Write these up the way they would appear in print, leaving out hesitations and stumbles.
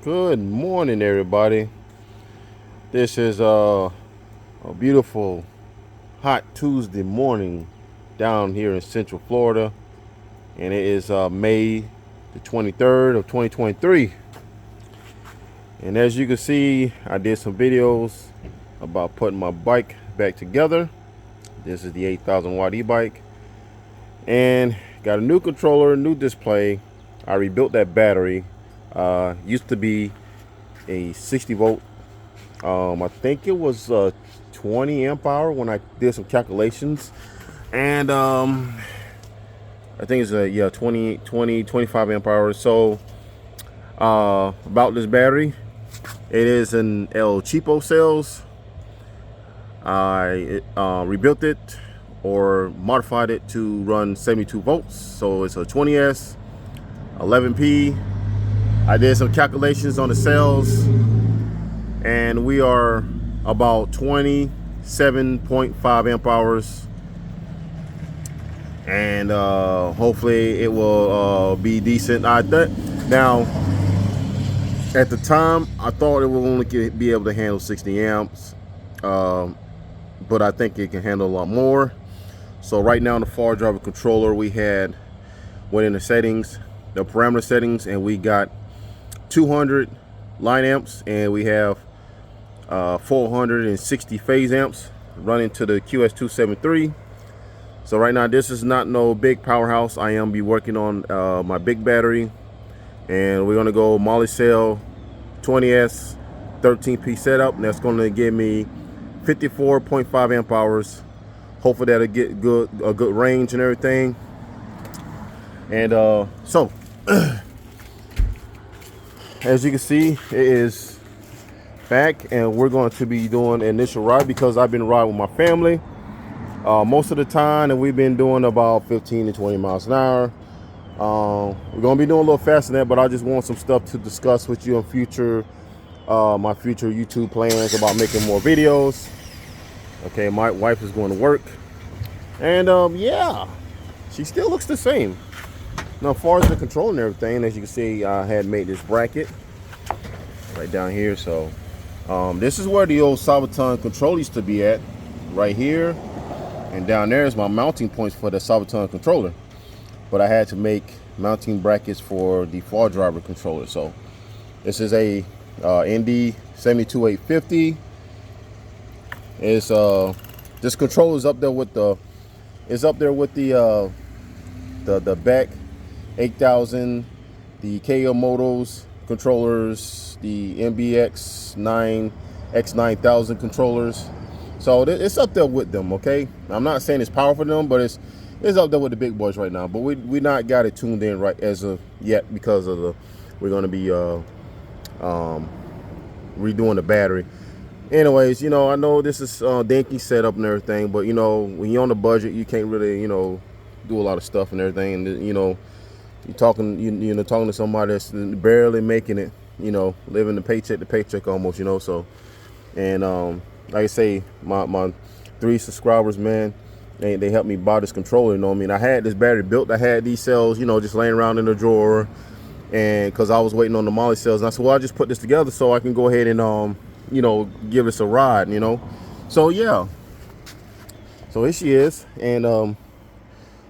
Good morning, everybody. This is a beautiful, hot Tuesday morning down here in Central Florida, and it is May the 23rd of 2023. And as you can see, I did some videos about putting my bike back together. This is the 8,000 watt e-bike, and got a new controller, new display. I rebuilt that battery. Used to be a 60 volt. I think it was 20 amp hour when I did some calculations, and I think it's a 25 amp hours. So about this battery, it is an El Cheapo cells. I rebuilt it or modified it to run 72 volts, so it's a 20S 11P. I did some calculations on the cells, and we are about 27.5 amp hours, and hopefully it will be decent. Now, at the time, I thought it would only be able to handle 60 amps, but I think it can handle a lot more. So right now in the fardriver controller, we went in the settings, the parameter settings, and we got 200 line amps, and we have 460 phase amps running to the QS273. So right now, this is not no big powerhouse. I am be working on my big battery, and we're gonna go moly cell 20S 13P setup, and that's gonna give me 54.5 amp hours. Hopefully that'll get a good range and everything. And so as you can see, it is back, and we're going to be doing an initial ride because I've been riding with my family most of the time, and we've been doing about 15 to 20 miles an hour. We're going to be doing a little faster than that, but I just want some stuff to discuss with you in future, my future YouTube plans about making more videos. Okay, my wife is going to work, and yeah, she still looks the same. Now, as far as the control and everything, as you can see, I had made this bracket right down here. So this is where the old Sabaton control used to be at, right here, and down there is my mounting points for the Sabaton controller. But I had to make mounting brackets for the fardriver controller. So this is a nd72850. It's this controller is up there with the back 8000, the KO Motos controllers, the X9000 controllers. So it's up there with them. Okay, I'm not saying it's powerful for them, but it's up there with the big boys right now. But we not got it tuned in right as of yet because of we're going to be redoing the battery. Anyways, you know, I know this is dinky setup and everything, but you know, when you're on the budget, you can't really, you know, do a lot of stuff and everything. And you know, you're talking to somebody that's barely making it, you know, living the paycheck to paycheck almost, you know. So, and like I say, my 3 subscribers, man, they helped me buy this controller. You know what I mean? I had this battery built. I had these cells, you know, just laying around in the drawer, and because I was waiting on the moly cells, and I said, well, I'll just put this together so I can go ahead and you know, give us a ride, you know. So yeah, so here she is, and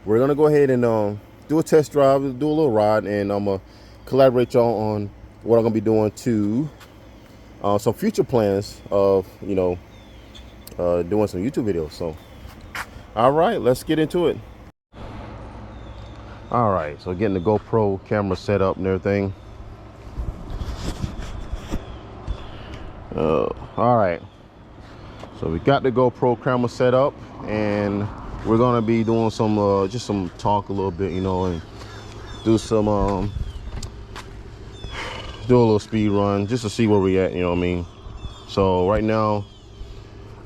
we're gonna go ahead and do a test drive, do a little ride, and I'm gonna collaborate y'all on what I'm gonna be doing to some future plans of, you know, doing some YouTube videos. So all right, let's get into it. All right, so getting the GoPro camera set up and everything. All right, so we got the GoPro camera set up, and we're gonna be doing some just some talk a little bit, you know, and do some do a little speed run just to see where we at, you know what I mean. So right now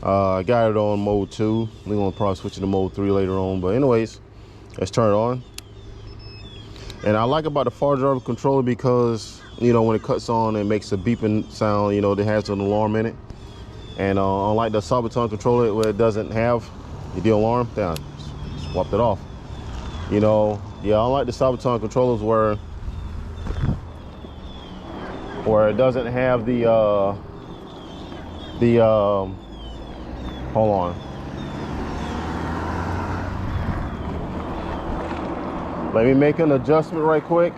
I got it on mode 2. We're gonna probably switch it to mode 3 later on, but anyways, let's turn it on. And I like about the fardriver controller because, you know, when it cuts on, it makes a beeping sound, you know, that has an alarm in it. And unlike the Sabaton controller where it doesn't have the alarm, down, swapped it off. You know, yeah, unlike the Sabaton controllers where where it doesn't have the hold on. Let me make an adjustment right quick,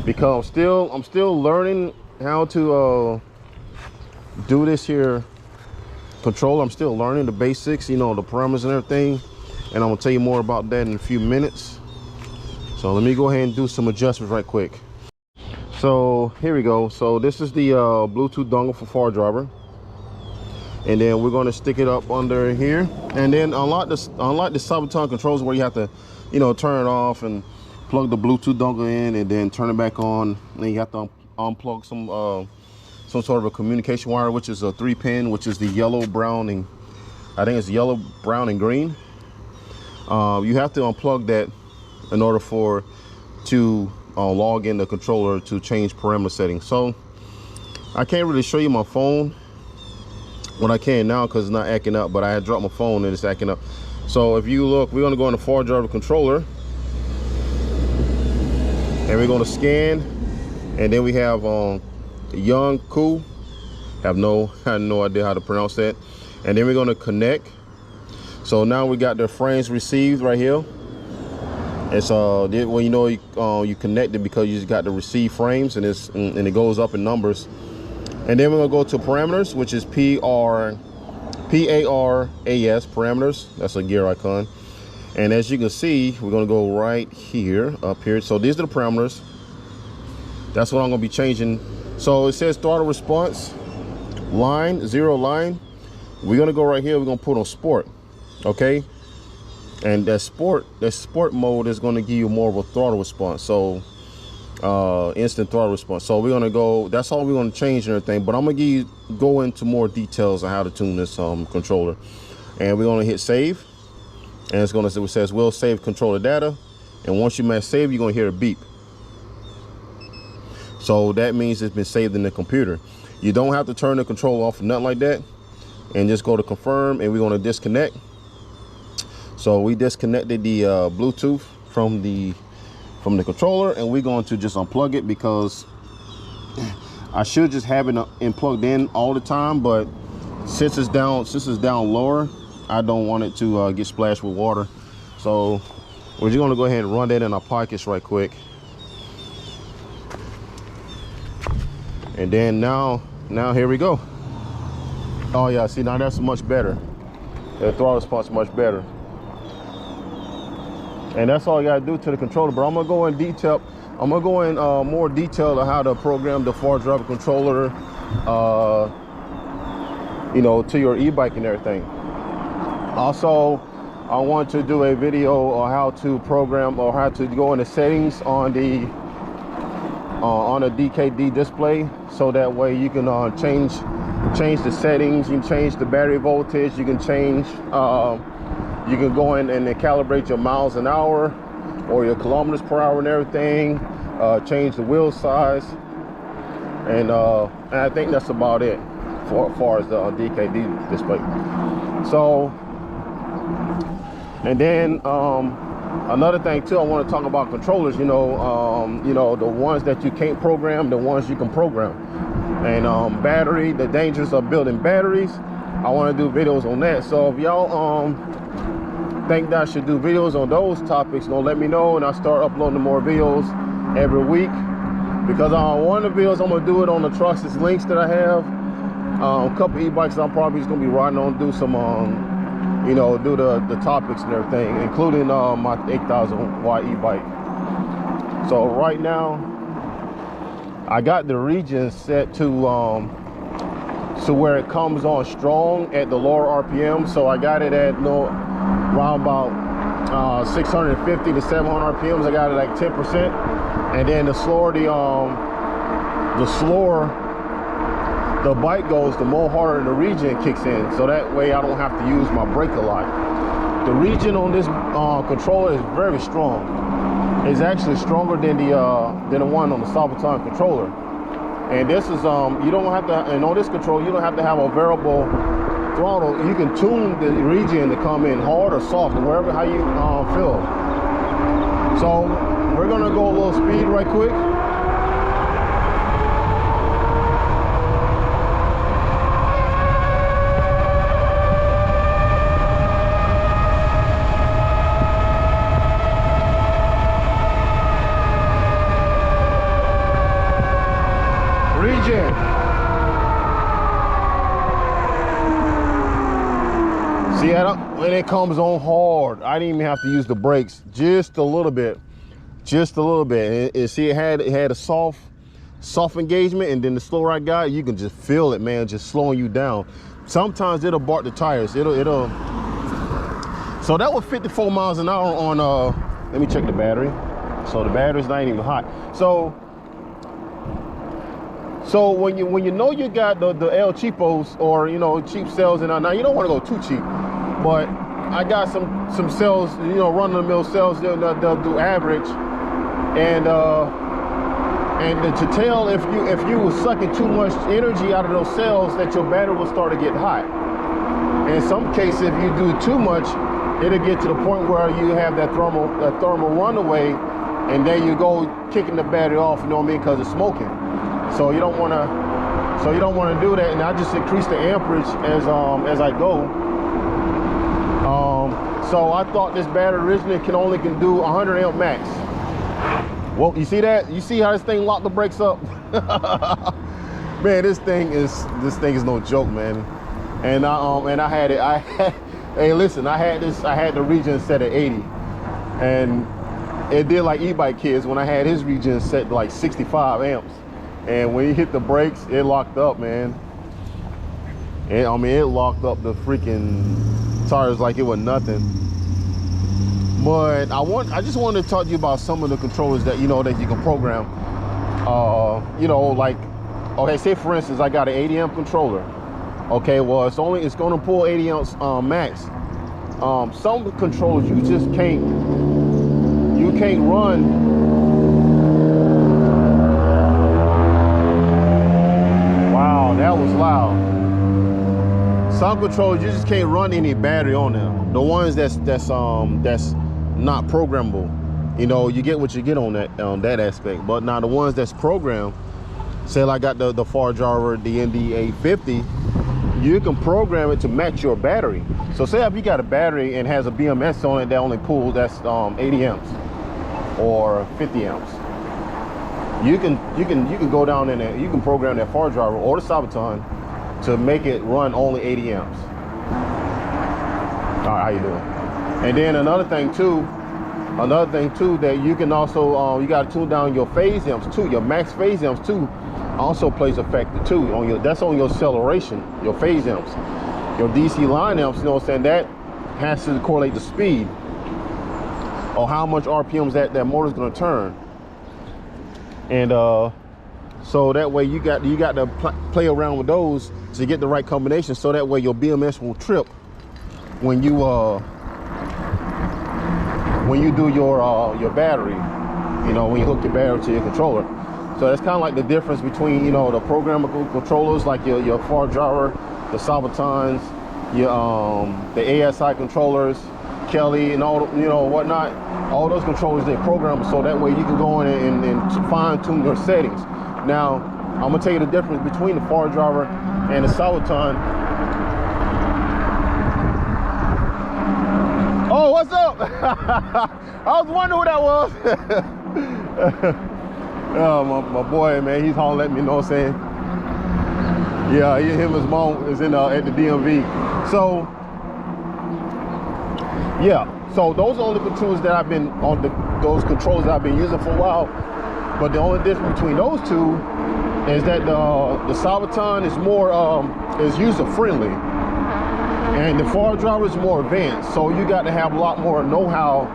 because I'm still learning how to do this here controller. I'm still learning the basics, you know, the parameters and everything, and I'm gonna tell you more about that in a few minutes. So let me go ahead and do some adjustments right quick. So here we go. So this is the Bluetooth dongle for fardriver, and then we're going to stick it up under here, and then unlike the Sabaton controls where you have to, you know, turn it off and plug the Bluetooth dongle in and then turn it back on, and then you have to unplug some sort of a communication wire, which is a 3-pin, which is the yellow, brown, and I think it's yellow, brown, and green. You have to unplug that in order to log in the controller to change parameter settings. So I can't really show you my phone. What I can now, because it's not acting up, but I had dropped my phone and it's acting up. So if you look, we're going to go in the fardriver controller, and we're going to scan, and then we have Young Cool. I have no idea how to pronounce that. And then we're going to connect. So now we got the frames received right here. It's well, you know, you connect it because you just got the receive frames, and it goes up in numbers. And then we're gonna go to parameters, which is PARAS, parameters. That's a gear icon. And as you can see, we're gonna go right here, up here. So these are the parameters. That's what I'm gonna be changing. So it says throttle response, line, 0 line. We're gonna go right here, we're gonna put on sport, okay? And that sport mode is gonna give you more of a throttle response. So instant throttle response. So we're gonna go, that's all we're gonna change and everything, but I'm gonna go into more details on how to tune this controller. And we're gonna hit save, and it's gonna, it says we'll save controller data, and once you mash save, you're gonna hear a beep. So that means it's been saved in the computer. You don't have to turn the controller off or nothing like that, and just go to confirm, and we're gonna disconnect. So we disconnected the Bluetooth from the controller, and we're going to just unplug it, because I should just have it plugged in all the time, but since it's down lower, I don't want it to get splashed with water. So we're just going to go ahead and run that in our pockets right quick. And then now here we go. Oh yeah, see, now that's much better. The throttle response is much better. And that's all you gotta do to the controller. But I'm gonna go in detail. I'm gonna go in more detail on how to program the fardriver controller, you know, to your e-bike and everything. Also, I want to do a video on how to program, or how to go into settings on the DKD display, so that way you can change the settings. You can change the battery voltage. You can change. You can go in and calibrate your miles an hour or your kilometers per hour and everything. Change the wheel size, and I think that's about it for as far as the DKD display. So, and then another thing too, I want to talk about controllers. You know, the ones that you can't program, the ones you can program, and battery, the dangers of building batteries. I want to do videos on that. So if y'all think that I should do videos on those topics, don't let me know, and I'll start uploading more videos every week. Because one of the videos I'm gonna do it on the trucks, is links that I have, a couple e-bikes I'm probably just gonna be riding on, do some you know, do the topics and everything, including my 8,000 watt e-bike. So right now I got the region set to where it comes on strong at the lower RPM. So I got it at around about 650 to 700 RPMs. I got it like 10%, and then the slower the bike goes, the more harder the regen kicks in. So that way I don't have to use my brake a lot. The regen on this controller is very strong. It's actually stronger than the one on the Sabaton controller. And this is you don't have to, and on this controller you don't have to have a variable throttle. You can tune the regen to come in hard or soft, or wherever how you feel. So we're gonna go a little speed right quick. Regen. See that? When it comes on hard, I didn't even have to use the brakes, just a little bit, And see, it had a soft engagement, and then the slower I got, you can just feel it, man, just slowing you down. Sometimes it'll bark the tires. It'll. So that was 54 miles an hour on. Let me check the battery. So the battery's not even hot. So when you know you got the El Cheapos, or cheap cells, and now you don't want to go too cheap, but I got some cells, run of the mill cells. They'll do average, and to tell if you were sucking too much energy out of those cells, that your battery will start to get hot. In some cases, if you do too much, it'll get to the point where you have that thermal runaway, and then you go kicking the battery off, you know what I mean, because it's smoking. So you don't want to do that. And I just increase the amperage as I go. So I thought this battery originally can do 100 amp max. Well, you see that? You see how this thing locked the brakes up? Man, this thing is no joke, man. And I had hey, listen, I had the Regen set at 80, and it did like E-bike kids when I had his Regen set to like 65 amps. And when he hit the brakes, it locked up, man. It locked up the freaking tires like it was nothing. But I just wanted to talk to you about some of the controllers that you can program. Like, okay, say for instance, I got an 80 amp controller. Okay, well, it's going to pull 80 amps max. Some controllers you just can't run. Wow, that was loud. Some controllers you just can't run any battery on them. The ones that's not programmable. You get what you get on that aspect. But now the ones that's programmed, say like I got the fardriver, the nd72850, you can program it to match your battery. So say if you got a battery and has a BMS on it that only pulls 80 amps or 50 amps, you can go down in there, you can program that fardriver or the Sabaton to make it run only 80 amps. All right, how you doing? And then another thing too that you can also you got to tune down your phase amps too. Your max phase amps too also plays a factor too that's on your acceleration, your phase amps. Your DC line amps, that has to correlate the speed or how much RPMs that motor's going to turn. And so that way you got to play around with those to get the right combination, so that way your BMS will trip when you do your battery, when you hook your battery to your controller. So that's kind of like the difference between the programmable controllers like your fardriver, the Sabatons, the ASI controllers, Kelly, and all whatnot. All those controllers, they're programmable, so that way you can go in and fine tune your settings. Now I'm gonna tell you the difference between the fardriver and the Sabaton. Oh, what's up? I was wondering who that was. Oh, my boy, man, he's hollering at me, what I'm saying? Yeah, him and his mom is at the DMV. So, yeah, so those are the controls that I've been those controls that I've been using for a while. But the only difference between those two is that the Sabaton is more is user friendly, and the fardriver is more advanced. So you got to have a lot more know-how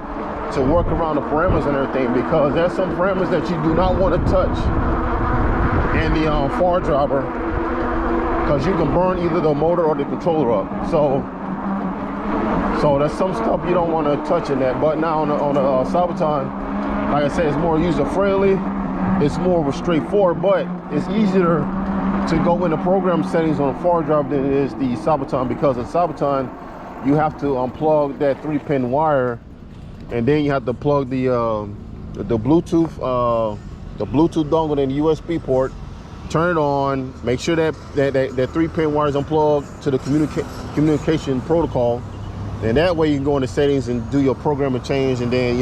to work around the parameters and everything, because there's some parameters that you do not want to touch in the fardriver, because you can burn either the motor or the controller up. So that's some stuff you don't want to touch in that. But now on the Sabaton, like I said, it's more user friendly. It's more straightforward, but it's easier to go into program settings on a fardriver than it is the Sabaton, because in Sabaton you have to unplug that 3-pin wire, and then you have to plug the Bluetooth dongle in the USB port, turn it on, make sure that 3-pin wire is unplugged to the communication protocol, and that way you can go into settings and do your programming change, and then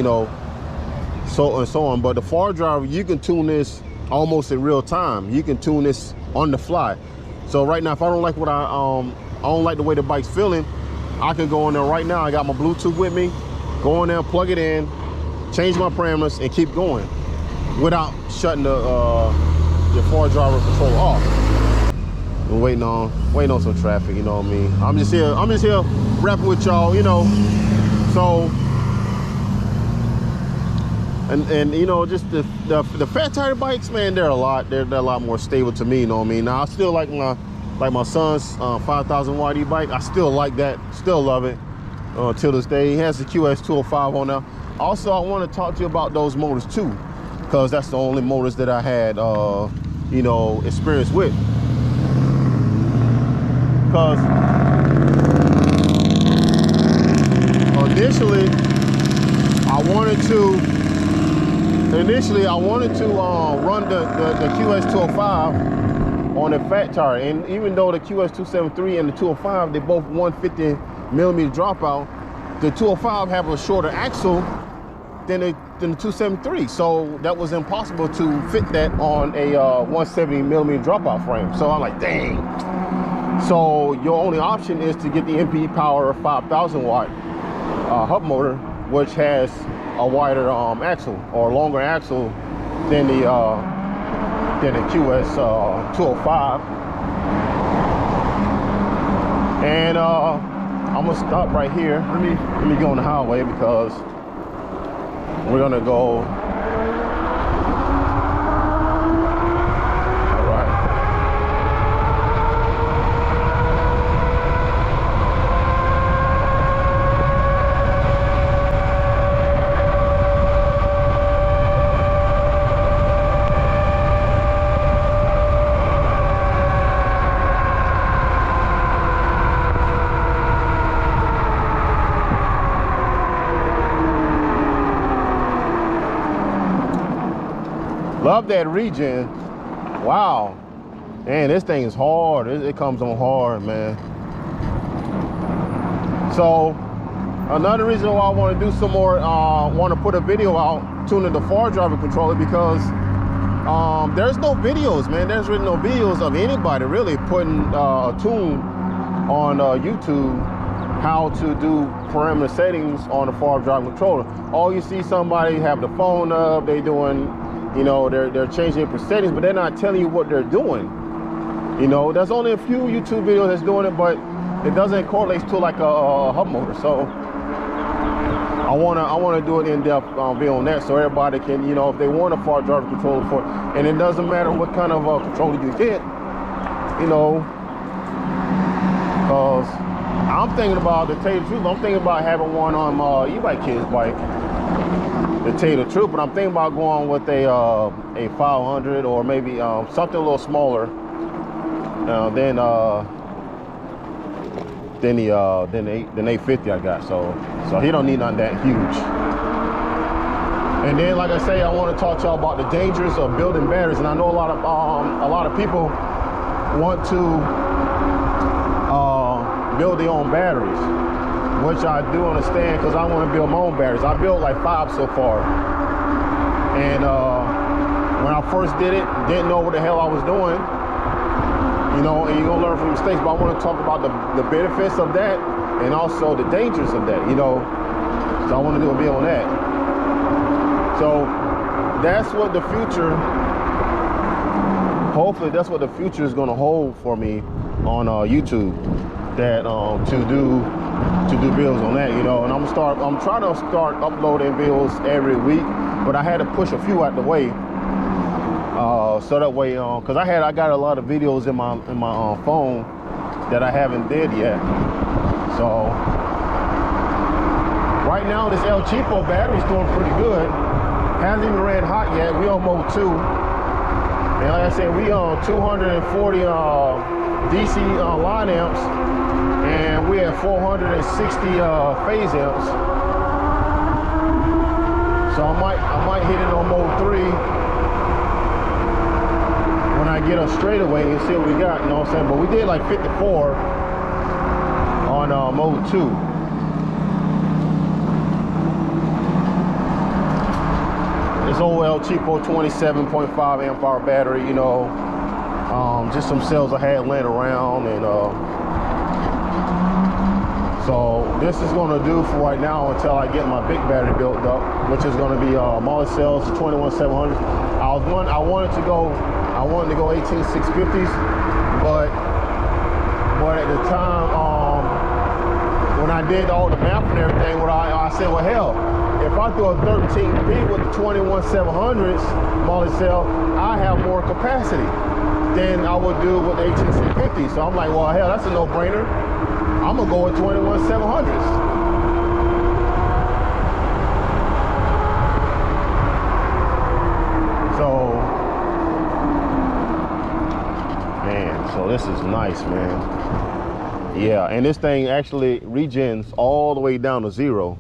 so on. But the fardriver, you can tune this almost in real time. You can tune this on the fly. So right now, if I don't like what I don't like the way the bike's feeling, I can go in there right now. I got my Bluetooth with me. Go in there, plug it in, change my parameters, and keep going without shutting the your fardriver control off. I'm waiting on some traffic, you know what I mean? I'm just here rapping with y'all, you know. So and you know, just the fat tire bikes, man, they're a lot more stable to me, you know what I mean? Now I still like my son's 5,000 watt e-bike. I still like that, still love it till this day. He has the QS205 on there. Also, I want to talk to you about those motors too, because that's the only motors that I had you know, experience with. Because initially I wanted to run the QS205 on a fat tire, and even though the QS273 and the 205, they both 150 millimeter dropout, the 205 have a shorter axle than the 273, so that was impossible to fit that on a 170 millimeter dropout frame. So I'm like, dang. So your only option is to get the MPE Power 5,000 watt hub motor, which has a wider axle or longer axle than the QS 205. And I'm gonna stop right here. Let me go on the highway because we're gonna go. Love that regen. Wow. Man, this thing is hard. It comes on hard, man. So another reason why I want to do some more, want to put a video out tuning the fardriver controller, because there's no videos, man. There's really no videos of anybody really putting a tune on YouTube how to do parameter settings on the fardriver controller. All you see, somebody have the phone up, they doing, you know, they're changing their settings, but they're not telling you what they're doing. You know, there's only a few YouTube videos that's doing it, but it doesn't correlate to like a hub motor. So I wanna do an in-depth video on that, so everybody can, you know, if they want a fardriver controller for it, and it doesn't matter what kind of controller you get, you know, because I'm thinking about, to tell you the truth, I'm thinking about having one on my E-bikeguy bike. To tell you the truth, but I'm thinking about going with a 500 or maybe something a little smaller than the 850 I got. So he don't need nothing that huge. And then, like I say, I want to talk to y'all about the dangers of building batteries. And I know a lot of people want to build their own batteries, which I do understand, because I want to build my own batteries. I built like 5 so far. And when I first did it, didn't know what the hell I was doing. You know, and you're going to learn from mistakes, but I want to talk about the benefits of that and also the dangers of that, you know. So I want to do a video on that. So that's what the future, hopefully that's what the future is going to hold for me on YouTube. That to do videos on that, you know. And I'm trying to start uploading videos every week, but I had to push a few out the way, so that way, because I got a lot of videos in my phone that I haven't did yet. So right now this El Cheapo battery's doing pretty good. Hasn't even ran hot yet. We on mode 2, and like I said, we on 240 DC line amps, and we have 460 phase amps. So I might hit it on mode 3 when I get a straightaway and see what we got, you know what I'm saying? But we did like 54 on mode 2. This old El Cheapo 27.5 amp hour battery, you know, just some cells I had laying around, and so this is going to do for right now until I get my big battery built up, which is going to be Molly cells 21700. I wanted to go 18650s, but at the time when I did all the math and everything, I said, well, hell, if I do a 13P with the 21700s Molly cell, I have more capacity than I would do with 18650. So I'm like, well, hell, that's a no-brainer. I'm gonna go with 21700s. So, man, so this is nice, man. Yeah, and this thing actually regens all the way down to 0.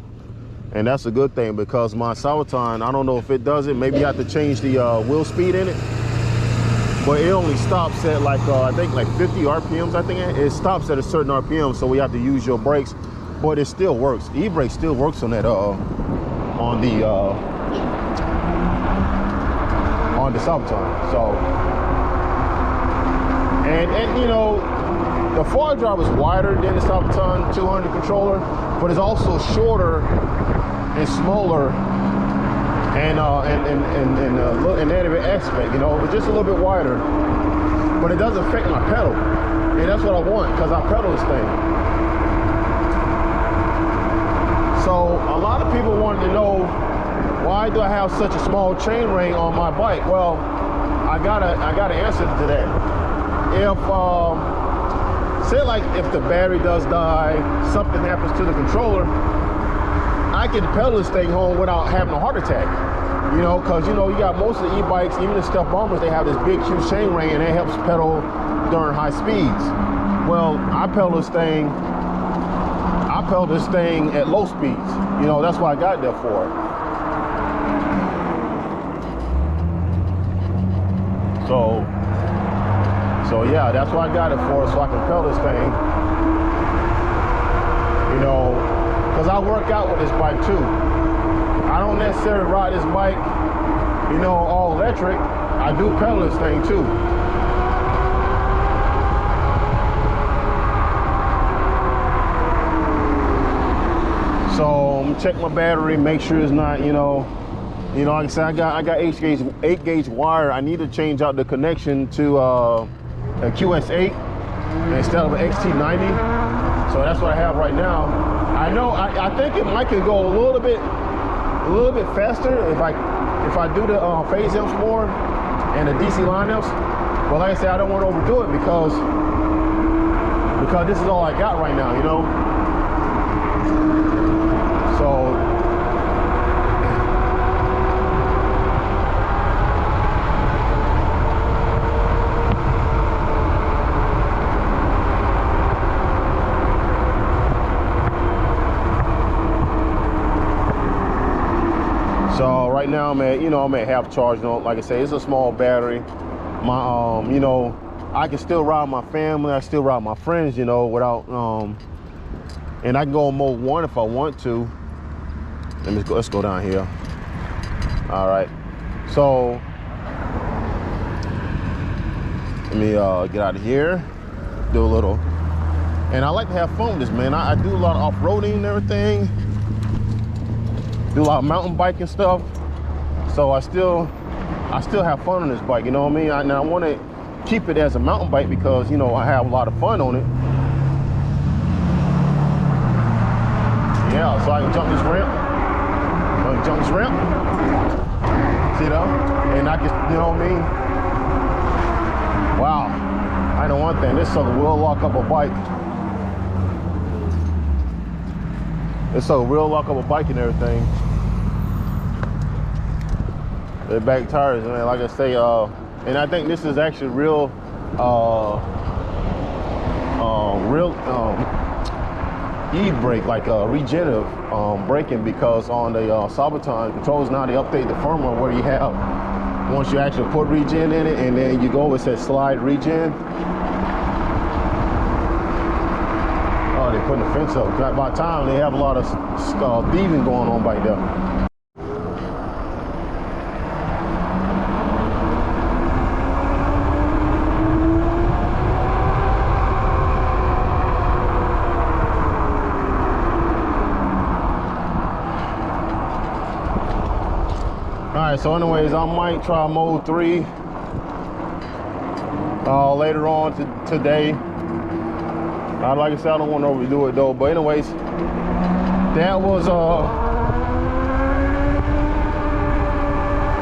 And that's a good thing, because my Sabaton, I don't know if it does it. Maybe you have to change the wheel speed in it. But it only stops at like, I think like 50 RPMs, I think it stops at a certain RPM, so we have to use your brakes, but it still works. E-brake still works on that, on the Sabaton. So, and you know, the fardriver is wider than the Sabaton 200 controller, but it's also shorter and smaller, and in that aspect, you know, it's just a little bit wider, but it doesn't affect my pedal, and that's what I want, because I pedal this thing. So a lot of people wanted to know, why do I have such a small chain ring on my bike? Well, I got an answer to that. If say like if the battery does die, something happens to the controller, I can pedal this thing home without having a heart attack. You know, because, you know, you got most of the e-bikes, even the stealth bombers, they have this big, huge chain ring, and it helps pedal during high speeds. Well, I pedal this thing at low speeds. You know, that's why I got there for it. So yeah, that's why I got it for, so I can pedal this thing. You know, because I work out with this bike too. I don't necessarily ride this bike, you know, all electric. I do pedal this thing too. So I'm gonna check my battery, make sure it's not, you know, like I said, I got 8 gauge wire. I need to change out the connection to a QS8 instead of an XT90. So that's what I have right now. I know, I think it might could go a little bit faster if I do the phase amps more and the DC line amps. But like I said, I don't want to overdo it because this is all I got right now, you know. So right now I'm at half charge. Like I say, it's a small battery. My you know, I can still ride my family, I still ride my friends, you know, without and I can go on mode 1 if I want to. Let's go down here. All right. So let me get out of here. Do a little, and I like to have fun with this, man. I do a lot of off-roading and everything. Do a lot of mountain biking stuff, so I still have fun on this bike, you know what I mean? I want to keep it as a mountain bike because, you know, I have a lot of fun on it. Yeah, so I can jump this ramp. See that? And I can, you know what I mean? Wow, I know one thing, this sucker will lock up a bike. This sucker will lock up a bike and everything. The back tires, man, like I say, and I think this is actually real e-brake, like regenerative braking, because on the Sabaton controls now they update the firmware where you have, once you actually put regen in it and then you go, it says slide regen. Oh, they putting the fence up. By the time they have a lot of thieving going on back there. So anyways, I might try mode 3 later on today. Like I said, I don't want to overdo it though. But anyways, that was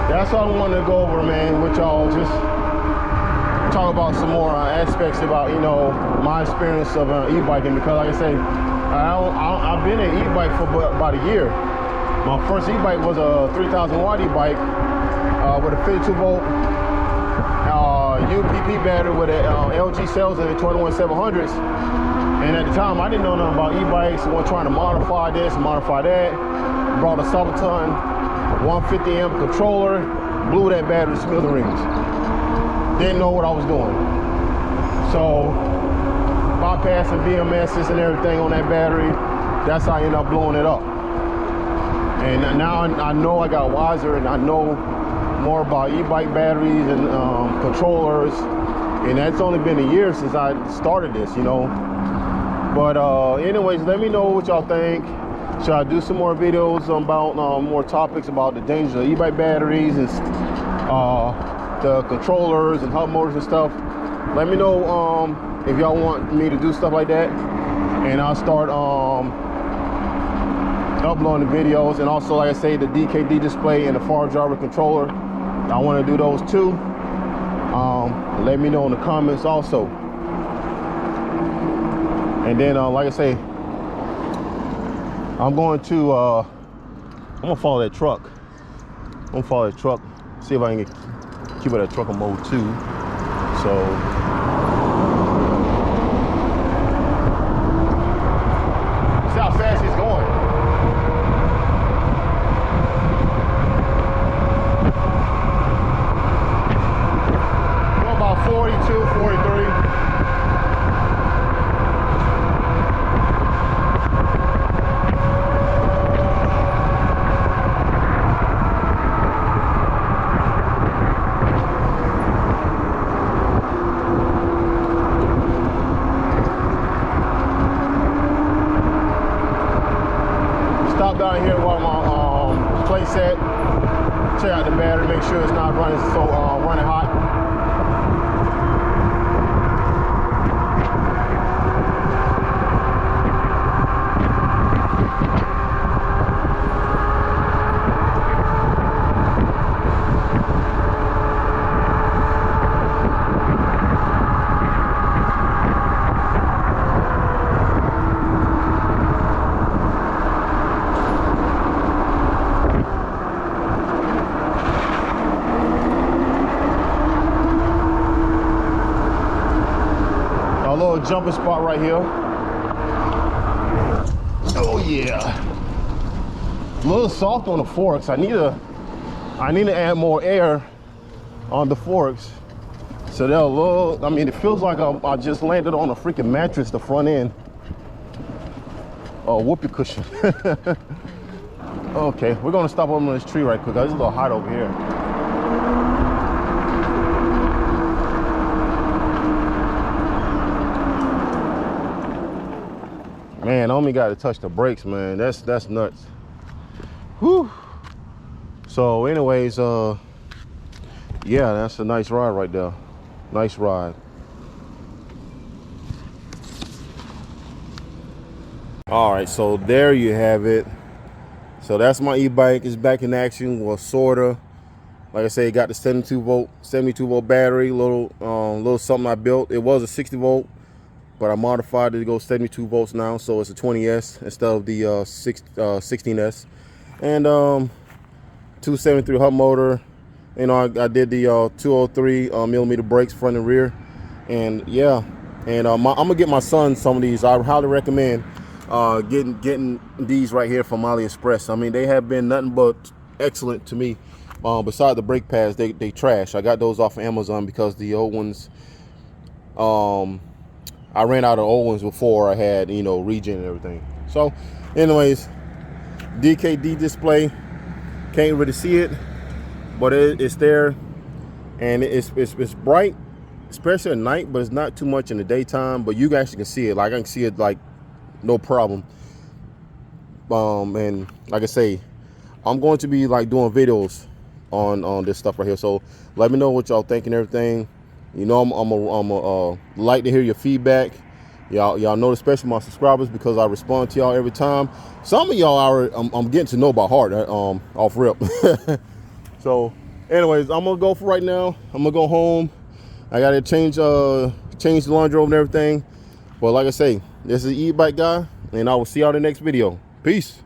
that's all I wanted to go over, man, with y'all. Just talk about some more aspects about, you know, my experience of e-biking, because like I say, I've been an e-bike for about a year. My first e-bike was a 3,000 watt e-bike with a 52 volt UPP battery with a LG cells in the 21700s. And at the time, I didn't know nothing about e-bikes. I was trying to modify this, modify that. Brought a Subaton 150 amp controller, blew that battery to smithereens. Didn't know what I was doing. So bypassing BMSs and everything on that battery, that's how I ended up blowing it up. And now I know I got wiser, and I know more about e-bike batteries and controllers. And that's only been a year since I started this, you know. But anyways, let me know what y'all think. Should I do some more videos about more topics about the dangers of e-bike batteries and the controllers and hub motors and stuff? Let me know if y'all want me to do stuff like that, and I'll start uploading the videos. And also, like I say, the DKD display and the fardriver controller, I want to do those too. Let me know in the comments also. And then like I say, I'm gonna follow that truck. I'm gonna follow that truck, see if I can keep that truck on mode 2. So see how fast he's going. Going about 42, 43. Down here while my play set, check out the battery, make sure it's not running running hot. Little jumping spot right here. Oh yeah, a little soft on the forks. I need to add more air on the forks, so they're a little, I mean, it feels like I just landed on a freaking mattress, the front end. Oh, whoopee cushion. Okay, we're gonna stop over this tree right quick. It's a little hot over here. Man, I only got to touch the brakes, man. That's nuts. Whew. So anyways, yeah, that's a nice ride right there. Nice ride. All right, so there you have it. So that's my e-bike. It's back in action. Well, sorta. Like I say, it got the 72 volt battery, little something I built. It was a 60 volt. But I modified it to go 72 volts now, so it's a 20S instead of the 16S. And 273 hub motor. You know, I did the 203 millimeter brakes front and rear. And yeah, and I'm gonna get my son some of these. I highly recommend getting these right here from AliExpress. I mean, they have been nothing but excellent to me. Besides the brake pads, they trash. I got those off of Amazon because the old ones, I ran out of old ones before I had, you know, regen and everything. So anyways, DKD display, can't really see it, but it's there, and it's bright, especially at night, but it's not too much in the daytime. But you guys can see it. Like I can see it like no problem. And like I say, I'm going to be like doing videos on this stuff right here. So let me know what y'all think and everything. You know, I'm like to hear your feedback. Y'all know, especially my subscribers, because I respond to y'all every time. Some of y'all I'm getting to know by heart, off rip. So anyways, I'm gonna go for right now. I'm gonna go home. I gotta change the Land Rover and everything. But like I say, this is E-Bike Guy, and I will see y'all in the next video. Peace.